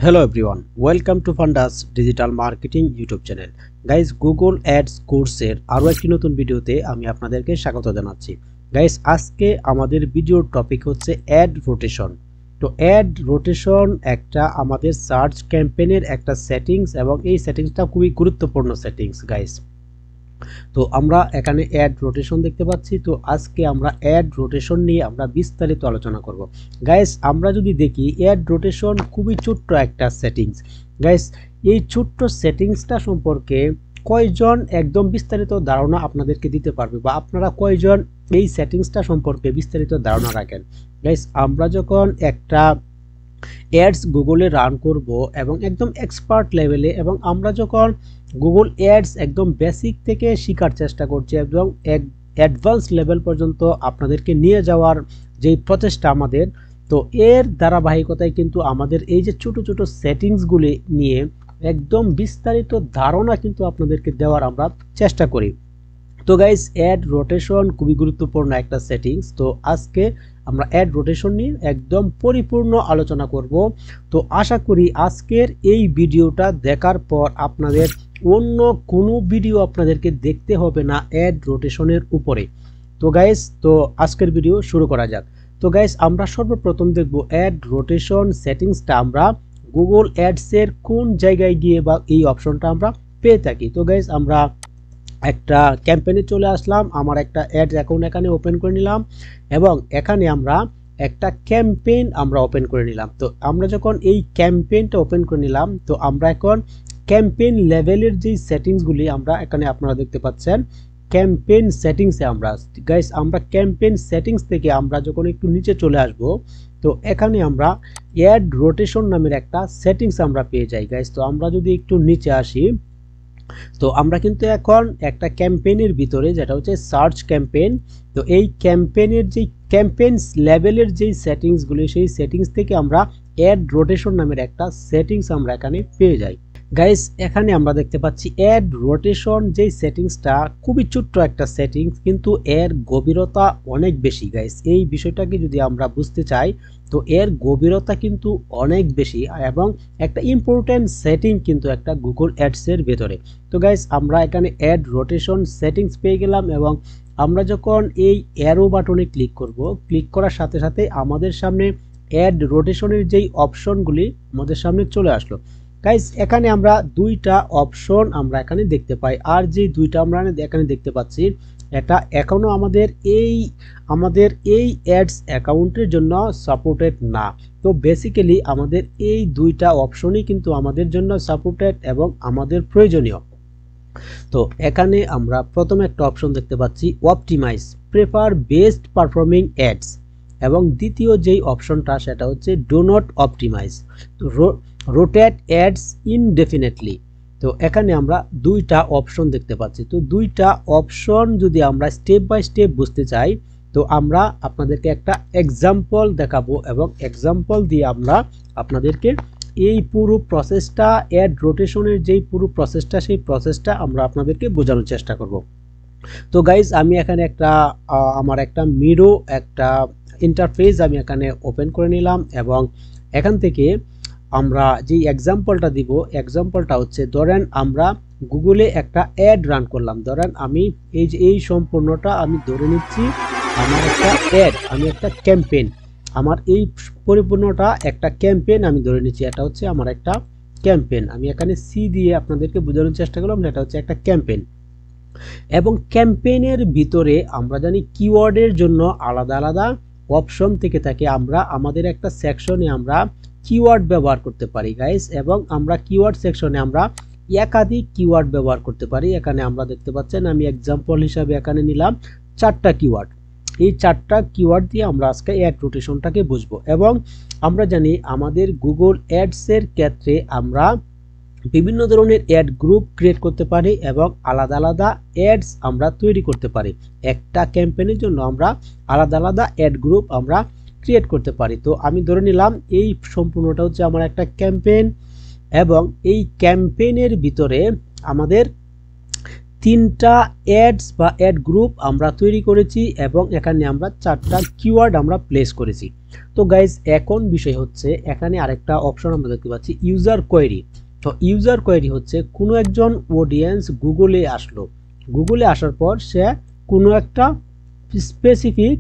Hello everyone, welcome to Fundas Digital Marketing YouTube channel. Guys, Google Ads কোর্সের আরো একটি নতুন ভিডিওতে আমি আপনাদেরকে স্বাগত জানাচ্ছি। গাইস, আজকে আমাদের ভিডিওর টপিক হচ্ছে অ্যাড রোটেশন। তো অ্যাড রোটেশন একটা আমাদের সার্চ ক্যাম্পেইনের একটা সেটিংস এবং এই সেটিংসটা খুবই গুরুত্বপূর্ণ সেটিংস গাইস। তো আমরা এখানে অ্যাড রোটেশন দেখতে পাচ্ছি। তো আজকে আমরা অ্যাড রোটেশন নিয়ে আমরা বিস্তারিত আলোচনা করব। গাইস, আমরা যদি দেখি অ্যাড রোটেশন খুবই ছোট্ট একটা সেটিংস। গাইস, এই ছোট্ট সেটিংসটা সম্পর্কে কয়জন একদম বিস্তারিত ধারণা আপনাদেরকে দিতে পারবে বা আপনারা কয়জন এই সেটিংসটা সম্পর্কে বিস্তারিত ধারণা রাখেন? গাইস, আমরা যখন একটা অ্যাডস গুগলে রান করব এবং একদম এক্সপার্ট লেভেলে এবং আমরা যখন গুগল অ্যাডস একদম বেসিক থেকে শেখার চেষ্টা করছি এবং অ্যাডভান্স লেভেল পর্যন্ত আপনাদেরকে নিয়ে যাওয়ার যেই প্রচেষ্টা আমাদের, তো এর ধারাবাহিকতায় কিন্তু আমাদের এই যে ছোট ছোট সেটিংসগুলি নিয়ে একদম বিস্তারিত ধারণা কিন্তু আপনাদেরকে দেওয়ার আমরা চেষ্টা করি। তো গাইস, অ্যাড রোটেশন খুবই গুরুত্বপূর্ণ একটা সেটিংস। তো আজকে আমরা অ্যাড রোটেশন নিয়ে একদম পরিপূর্ণ আলোচনা করব। তো আশা করি আজকের এই ভিডিওটা দেখার পর আপনাদের অন্য কোনো ভিডিও আপনাদেরকে দেখতে হবে না অ্যাড রোটেশনের উপরে। তো গাইস, তো আজকের ভিডিও শুরু করা যাক। তো গাইস, আমরা সর্বপ্রথম দেখব অ্যাড রোটেশন সেটিংসটা আমরা গুগল অ্যাডসের কোন জায়গায় গিয়ে বা এই অপশনটা আমরা পেয়ে থাকি। তো গাইস, আমরা একটা ক্যাম্পেইনে চলে আসলাম, আমার একটা অ্যাড অ্যাকাউন্ট এখানে ওপেন করে নিলাম এবং এখানে আমরা একটা ক্যাম্পেইন আমরা ওপেন করে নিলাম। তো আমরা যখন এই ক্যাম্পেইনটা ওপেন করে নিলাম, তো আমরা এখন ক্যাম্পেইন লেভেলের যে সেটিংসগুলি আমরা এখানে আপনারা দেখতে পাচ্ছেন ক্যাম্পেইন সেটিংসে আমরা গাইস, আমরা ক্যাম্পেইন সেটিংস থেকে আমরা যখন একটু নিচে চলে আসব, তো এখানে আমরা অ্যাড রোটেশন নামের একটা সেটিংস আমরা পেয়ে যাই গাইস। তো আমরা যদি একটু নিচে আসি, তো আমরা কিন্তু এখন একটা ক্যাম্পেইনের ভিতরে যেটা হচ্ছে সার্চ ক্যাম্পেইন, তো এই ক্যাম্পেইনের যে ক্যাম্পেইনস লেভেলের যেই সেটিংসগুলি সেই সেটিংস থেকে আমরা অ্যাড রোটেশন নামের একটা সেটিংস আমরা এখানে পেয়ে যাই গাইস। এখানে আমরা দেখতে পাচ্ছি অ্যাড রোটেশন যেই সেটিংসটা খুবই ছোট্ট একটা সেটিংস, কিন্তু এর গভীরতা অনেক বেশি গাইস। এই বিষয়টাকে যদি আমরা বুঝতে চাই, তো এর গভীরতা কিন্তু অনেক বেশি এবং একটা ইম্পর্টেন্ট সেটিং কিন্তু একটা গুগল অ্যাডসের ভেতরে। তো গাইস, আমরা এখানে অ্যাড রোটেশন সেটিংস পেয়ে গেলাম এবং আমরা যখন এই অ্যারো বাটনে ক্লিক করব, ক্লিক করার সাথে সাথে আমাদের সামনে অ্যাড রোটেশনের যেই অপশনগুলি আমাদের সামনে চলে আসলো গাইস। এখানে আমরা দুইটা অপশন আমরা এখানে দেখতে পাই, আর যে দুইটা আমরা এখানে দেখতে পাচ্ছি এটা এখনো আমাদের এই অ্যাডস অ্যাকাউন্টের জন্য সাপোর্টেড না। তো বেসিক্যালি আমাদের এই দুইটা অপশনই কিন্তু আমাদের জন্য সাপোর্টেড এবং আমাদের প্রয়োজনীয়। তো এখানে আমরা প্রথমে একটা অপশন দেখতে পাচ্ছি optimize prefer best performing ads এবং দ্বিতীয় যেই অপশনটা সেটা হচ্ছে do not optimize rotate ads indefinitely. তো এখানে আমরা দুইটা অপশন দেখতে পাচ্ছি। তো দুইটা অপশন যদি আমরা স্টেপ বাই স্টেপ বুঝতে চাই, তো আমরা আপনাদেরকে একটা এক্সাম্পল দেখাবো এবং এক্সাম্পল দিয়ে আমরা আপনাদেরকে এই পুরো প্রসেসটা অ্যাড রোটেশনের যেই পুরো প্রসেসটা সেই প্রসেসটা আমরা আপনাদেরকে বোঝানোর চেষ্টা করব। তো গাইজ, আমি এখানে আমার একটা মিরো একটা ইন্টারফেস আমি এখানে ওপেন করে নিলাম এবং এখান থেকে আমরা যে এক্সাম্পলটা দিব, এক্সাম্পলটা হচ্ছে ধরেন আমরা গুগলে একটা অ্যাড রান করলাম। ধরেন আমি এই সম্পূর্ণটা আমি ধরে নিচ্ছি আমার একটা অ্যাড, আমি একটা ক্যাম্পেইন, আমার এই পরিপূর্ণটা একটা ক্যাম্পেইন আমি ধরে নিচ্ছি, এটা হচ্ছে আমার একটা ক্যাম্পেইন। আমি এখানে সি দিয়ে আপনাদেরকে বোঝানোর চেষ্টা করলাম এটা হচ্ছে একটা ক্যাম্পেইন। এবং ক্যাম্পেইনের ভিতরে আমরা জানি কিওয়ার্ডের জন্য আলাদা আলাদা অপশন থেকে থাকে। আমরা আমাদের একটা সেকশনে আমরা কিওয়ার্ড ব্যবহার করতে পারি গাইস, এবং আমরা কিওয়ার্ড সেকশনে আমরা একাধিক কিওয়ার্ড ব্যবহার করতে পারি। এখানে আমরা দেখতে পাচ্ছেন আমি এক্সাম্পল হিসাবে এখানে নিলাম 4টা কিওয়ার্ড। এই 4টা কিওয়ার্ড দিয়ে আমরা আজকে অ্যাড রোটেশনটাকে বুঝবো। এবং আমরা জানি আমাদের গুগল অ্যাডসের ক্ষেত্রে আমরা বিভিন্ন ধরনের অ্যাড গ্রুপ ক্রিয়েট করতে পারি এবং আলাদা আলাদা অ্যাডস আমরা তৈরি করতে পারি। একটা ক্যাম্পেইনের জন্য আমরা আলাদা আলাদা অ্যাড গ্রুপ আমরা ক্রিয়েট করতে পারি। তো আমি ধরে নিলাম এই সম্পূর্ণটা হচ্ছে আমার একটা ক্যাম্পেইন এবং এই ক্যাম্পেইনের ভিতরে আমাদের তিনটা অ্যাডস বা অ্যাড গ্রুপ আমরা তৈরি করেছি এবং এখানে আমরা 4টা কিওয়ার্ড আমরা প্লেস করেছি। তো গাইজ এখন বিষয় হচ্ছে এখানে আরেকটা অপশন আমরা দেখতে পাচ্ছি ইউজার কোয়েরি। তো ইউজার কোয়েরি হচ্ছে কোনো একজন অডিয়েন্স গুগলে আসলো, গুগলে আসার পর সে কোনো একটা স্পেসিফিক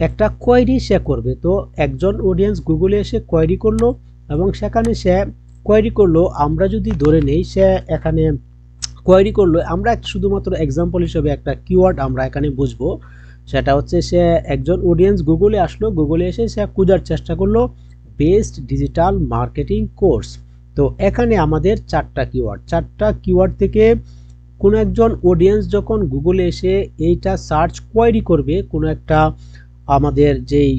একটা কোয়েরি সে করবে। তো একজন অডিয়েন্স গুগলে এসে কোয়েরি করলো এবং সেখানে সে কোয়েরি করলো, আমরা যদি ধরে নেই সে এখানে কোয়েরি করলো, আমরা শুধুমাত্র এক্সাম্পল হিসেবে একটা কিওয়ার্ড আমরা এখানে বুঝবো, সেটা হচ্ছে সে একজন অডিয়েন্স গুগলে আসলো, গুগলে এসে সে খোঁজার চেষ্টা করলো বেস্ট ডিজিটাল মার্কেটিং কোর্স। তো এখানে আমাদের 4টা কিওয়ার্ড থেকে কোনো একজন অডিয়েন্স যখন গুগলে এসে এইটা সার্চ কোয়েরি করবে, কোনো একটা আমাদের যেই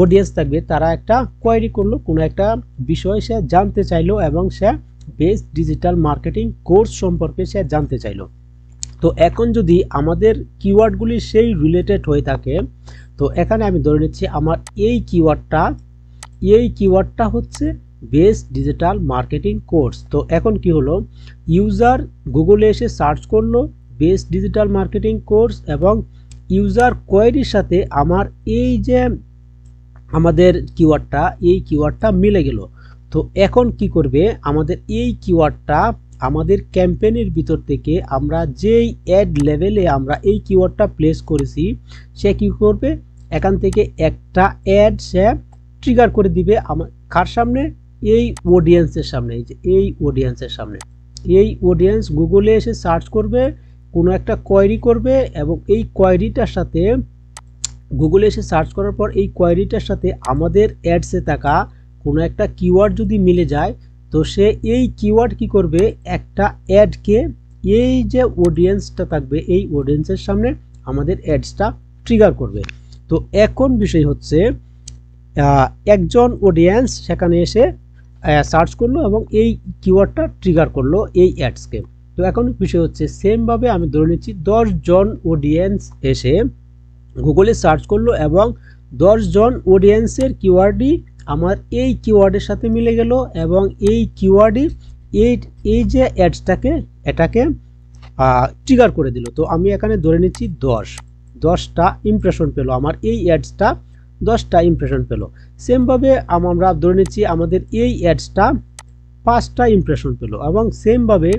অডিয়েন্স থাকবে তারা একটা কোয়েরি করলো, কোনো একটা বিষয় সে জানতে চাইলো এবং সে বেস্ট ডিজিটাল মার্কেটিং কোর্স সম্পর্কে সে জানতে চাইলো। তো এখন যদি আমাদের কিওয়ার্ডগুলি সেই রিলেটেড হয়ে থাকে, তো এখানে আমি ধরে নিচ্ছি আমার এই কিওয়ার্ডটা হচ্ছে বেস্ট ডিজিটাল মার্কেটিং কোর্স। তো এখন কি হলো, ইউজার গুগলে এসে সার্চ করলো বেস্ট ডিজিটাল মার্কেটিং কোর্স এবং ইউজার কোয়েরির সাথে আমার এই যে আমাদের কিওয়ার্ডটা মিলে গেল। তো এখন কি করবে, আমাদের এই কিওয়ার্ডটা আমাদের ক্যাম্পেইনের ভিতর থেকে আমরা যেই অ্যাড লেভেলে আমরা এই কিওয়ার্ডটা প্লেস করেছি সে কি করবে, এখান থেকে একটা অ্যাড সে ট্রিগার করে দিবে আমার কার সামনে, এই অডিয়েন্সের সামনে। এই যে এই অডিয়েন্সের সামনে, এই অডিয়েন্স গুগলে এসে সার্চ করবে, কোনো একটা কোয়েরি করবে এবং এই কোয়েরিটার সাথে গুগলে এসে সার্চ করার পর এই কোয়েরিটার সাথে আমাদের অ্যাডসে থাকা কোনো একটা কিওয়ার্ড যদি মিলে যায়, তো সে এই কিওয়ার্ড কি করবে, একটা অ্যাডকে এই যে অডিয়েন্সটা থাকবে এই অডিয়েন্সের সামনে আমাদের অ্যাডসটা ট্রিগার করবে। তো এখন বিষয় হচ্ছে একজন অডিয়েন্স সেখানে এসে সার্চ করলো এবং এই কিওয়ার্ডটা ট্রিগার করলো এই অ্যাডসকে। তো এখন বিষয় হচ্ছে সেমভাবে আমি ধরে নিচ্ছি 10 জন অডিয়েন্স এসে গুগলে সার্চ করলো এবং 10 জন অডিয়েন্সের কিওয়ার্ডই আমার এই কিওয়ার্ডের সাথে মিলে গেল এবং এই কিওয়ার্ডই এই যে অ্যাডসটাকে এটাকে ট্রিগার করে দিল। তো আমি এখানে ধরে নিচ্ছি 10টা ইমপ্রেশন পেলো, আমার এই অ্যাডসটা 10টা ইমপ্রেশন পেলো। সেমভাবে আমরা ধরে নিচ্ছি আমাদের এই অ্যাডসটা 5টা ইমপ্রেশন পেলো এবং সেমভাবে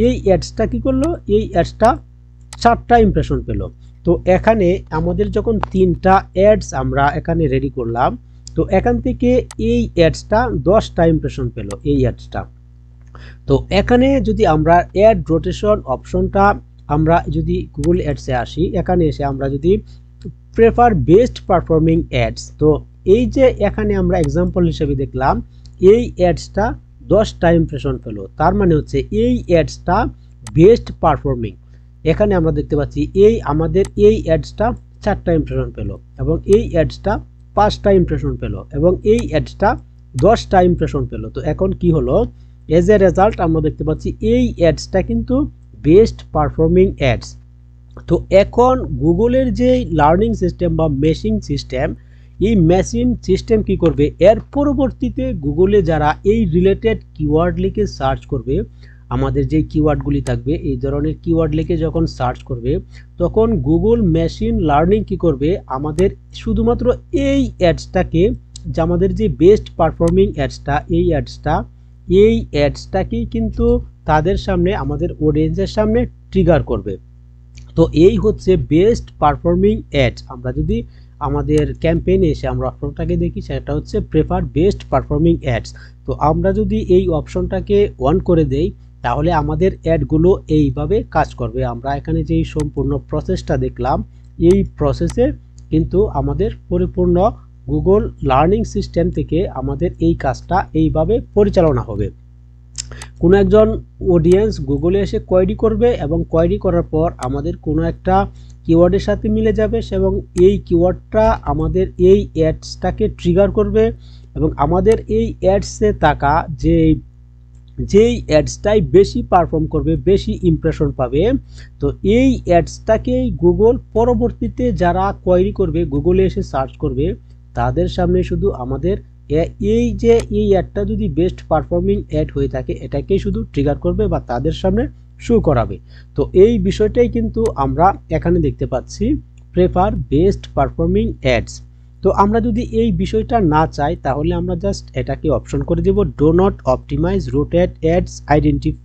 এই অ্যাডসটা কি করলো, এই অ্যাডসটা 4টা ইমপ্রেশন পেলো। তো এখানে আমাদের যখন 3টা অ্যাডস আমরা এখানে রেডি করলাম, তো এখান থেকে এই অ্যাডসটা 10টা ইমপ্রেশন পেলো এই অ্যাডসটা। তো এখানে যদি আমরা অ্যাড রোটেশন অপশনটা আমরা যদি গুগল অ্যাডসে আসি, এখানে এসে আমরা যদি প্রেফার বেস্ট পারফর্মিং অ্যাডস, তো এই যে এখানে আমরা এক্সাম্পল হিসেবে দেখলাম এই অ্যাডসটা 10টা ইমপ্রেশন পেলো, তার মানে হচ্ছে এই অ্যাডসটা বেস্ট পারফর্মিং। এখানে আমরা দেখতে পাচ্ছি আমাদের এই অ্যাডসটা 4টা ইমপ্রেশন পেলো এবং এই অ্যাডসটা 5টা ইমপ্রেশন পেলো এবং এই অ্যাডসটা 10টা ইমপ্রেশন পেলো। তো এখন কি হলো, এজ এ রেজাল্ট আমরা দেখতে পাচ্ছি এই অ্যাডসটা কিন্তু বেস্ট পারফর্মিং অ্যাডস। তো এখন গুগলের যে লার্নিং সিস্টেম বা মেশিং সিস্টেম, এই মেশিন সিস্টেম কি করবে, এর পরবর্তীতে গুগলে যারা এই রিলেটেড কিওয়ার্ড লিখে সার্চ করবে, আমাদের যে কিওয়ার্ডগুলি থাকবে এই ধরনের কিওয়ার্ড লিখে যখন সার্চ করবে, তখন গুগল মেশিন লার্নিং কি করবে, আমাদের শুধুমাত্র এই অ্যাডসটাকে, যে আমাদের যে বেস্ট পারফর্মিং অ্যাডসটা, এই অ্যাডসটাকেই কিন্তু তাদের সামনে, আমাদের অডিয়েন্সের সামনে ট্রিগার করবে। তো এই হচ্ছে বেস্ট পারফর্মিং অ্যাডস। আমরা যদি আমাদের ক্যাম্পেইনে এসে আমরা অপশনটাকে দেখি, সেটা হচ্ছে প্রেফার বেস্ট পারফর্মিং অ্যাডস। তো আমরা যদি এই অপশনটাকে অন করে দেই, তাহলে আমাদের অ্যাডগুলো এইভাবে কাজ করবে। আমরা এখানে যেই সম্পূর্ণ প্রসেসটা দেখলাম, এই প্রসেসে কিন্তু আমাদের পরিপূর্ণ গুগল লার্নিং সিস্টেম থেকে আমাদের এই কাজটা এইভাবে পরিচালনা হবে। কোনো একজন অডিয়েন্স গুগলে এসে কোয়েরি করবে এবং কোয়েরি করার পর আমাদের কোনো একটা কিওয়ার্ডের সাথে মিলে যাবে এবং এই কিওয়ার্ডটা আমাদের এই অ্যাডসটাকে ট্রিগার করবে এবং আমাদের এই অ্যাডসে থাকা যেই অ্যাডসটাই বেশি পারফর্ম করবে, বেশি ইমপ্রেশন পাবে, তো এই অ্যাডসটাকেই গুগল পরবর্তীতে যারা কোয়েরি করবে, গুগলে এসে সার্চ করবে, তাদের সামনে শুধু আমাদের এই অ্যাডটা যদি বেস্ট পারফর্মিং অ্যাড হয়ে থাকে, এটাকেই শুধু ট্রিগার করবে বা তাদের সামনে শো করাবে। তো এই বিষয়টাই কিন্তু আমরা এখানে দেখতে পাচ্ছি, প্রেফার বেস্ট পারফর্মিং অ্যাডস। তো আমরা যদি এই বিষয়টা না চাই তাহলে আমরা জাস্ট এটাকে অপশন করে দেব, do not optimize rotate ads identify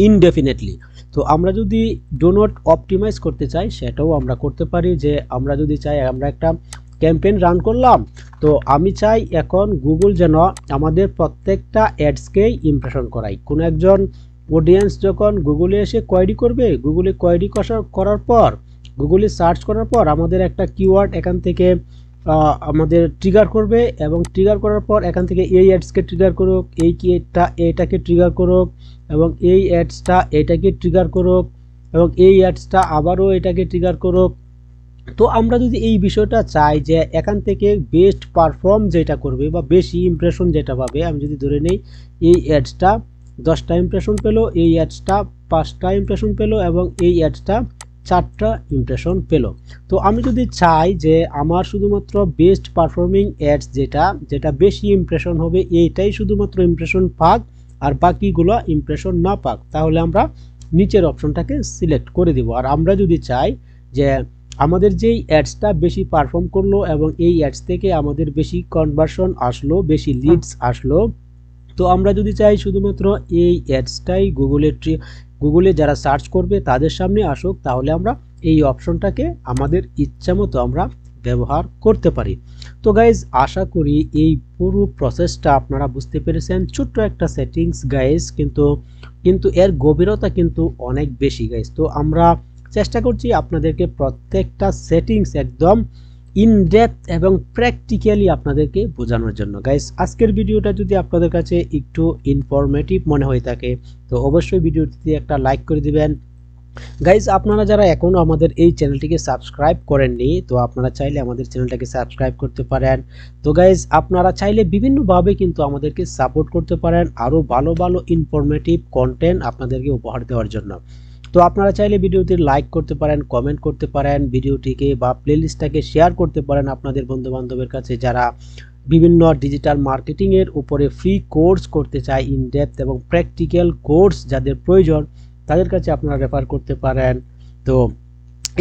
indefinitely. তো আমরা যদি ডো নট অপটিমাইজ করতে চাই সেটাও আমরা করতে পারি, যে আমরা যদি চাই আমরা একটা ক্যাম্পেইন রান করলাম, তো আমি চাই এখন গুগল যেন আমাদের প্রত্যেকটা অ্যাডসকেই ইমপ্রেশন করাই। কোনো একজন অডিয়েন্স যখন গুগলে এসে কোয়েরি করবে, গুগলে কোয়েরি করার পর, গুগলে সার্চ করার পর আমাদের একটা কিওয়ার্ড এখান থেকে আমাদের ট্রিগার করবে, এবং ট্রিগার করার পর এখান থেকে এই অ্যাডসকে ট্রিগার করুক, এই এইটাকে ট্রিগার করুক, এবং এই অ্যাডসটা এটাকে ট্রিগার করুক, এবং এই অ্যাডসটা আবারও এটাকে ট্রিগার করুক। তো আমরা যদি এই বিষয়টা চাই যে এখান থেকে বেস্ট পারফর্ম যেটা করবে বা বেশি ইমপ্রেশন যেটা পাবে, আমি যদি ধরে নেই এই অ্যাডসটা 10টা ইমপ্রেশন পেলো, এই অ্যাডসটা 5টা ইমপ্রেশন পেলো, এবং এই অ্যাডসটা 4টা ইমপ্রেশন পেলো। তো আমি যদি চাই যে আমার শুধুমাত্র বেস্ট পারফর্মিং অ্যাডস যেটা বেশি ইমপ্রেশন হবে এইটাই শুধুমাত্র ইমপ্রেশন পাক, আর বাকিগুলো ইমপ্রেশন না পাক, তাহলে আমরা নিচের অপশনটাকে সিলেক্ট করে দিব। আর আমরা যদি চাই যে আমাদের যেই অ্যাডসটা বেশি পারফর্ম করলো এবং এই অ্যাডস থেকে আমাদের বেশি কনভার্সন আসলো, বেশি লিডস আসলো, তো আমরা যদি চাই শুধুমাত্র এই অ্যাডসটাই গুগলে যারা সার্চ করবে তাদের সামনে আসুক, তাহলে আমরা এই অপশনটাকে আমাদের ইচ্ছা মতো আমরা ব্যবহার করতে পারি। তো গাইজ, আশা করি এই পুরো প্রসেসটা আপনারা বুঝতে পেরেছেন। ছোট্ট একটা সেটিংস গাইজ, কিন্তু এর গভীরতা কিন্তু অনেক বেশি গাইজ। তো আমরা চেষ্টা করছি আপনাদেরকে প্রত্যেকটা সেটিংস একদম ইনডেপথ এবং প্র্যাকটিক্যালি আপনাদেরকে বোঝানোর জন্য। গাইস, আজকের ভিডিওটা যদি আপনাদের কাছে একটু ইনফরমেটিভ মনে হয়ে থাকে তো অবশ্যই ভিডিওটিতে একটা লাইক করে দিবেন। গাইস, আপনারা যারা এখনো আমাদের এই চ্যানেলটিকে সাবস্ক্রাইব করেননি, তো আপনারা চাইলে আমাদের চ্যানেলটাকে সাবস্ক্রাইব করতে পারেন। তো গাইস, আপনারা চাইলে বিভিন্নভাবে কিন্তু আমাদেরকে সাপোর্ট করতে পারেন আরও ভালো ভালো ইনফরমেটিভ কন্টেন্ট আপনাদেরকে উপহার দেওয়ার জন্য। তো আপনারা চাইলে ভিডিওটি লাইক করতে পারেন, কমেন্ট করতে পারেন, ভিডিওটিকে বা প্লেলিস্টটাকে শেয়ার করতে পারেন আপনাদের বন্ধু বান্ধবের কাছে যারা বিভিন্ন ডিজিটাল মার্কেটিং এর উপরে ফ্রি কোর্স করতে চায়, ইনডেপথ এবং প্র্যাকটিক্যাল কোর্স যাদের প্রয়োজন তাদের কাছে আপনারা রেফার করতে পারেন। তো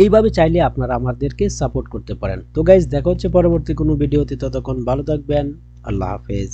এইভাবে চাইলে আপনারা আমাদেরকে সাপোর্ট করতে পারেন। তো গাইজ, দেখা হচ্ছে পরবর্তী কোনো ভিডিওতে, ততক্ষণ ভালো থাকবেন, আল্লাহ হাফেজ।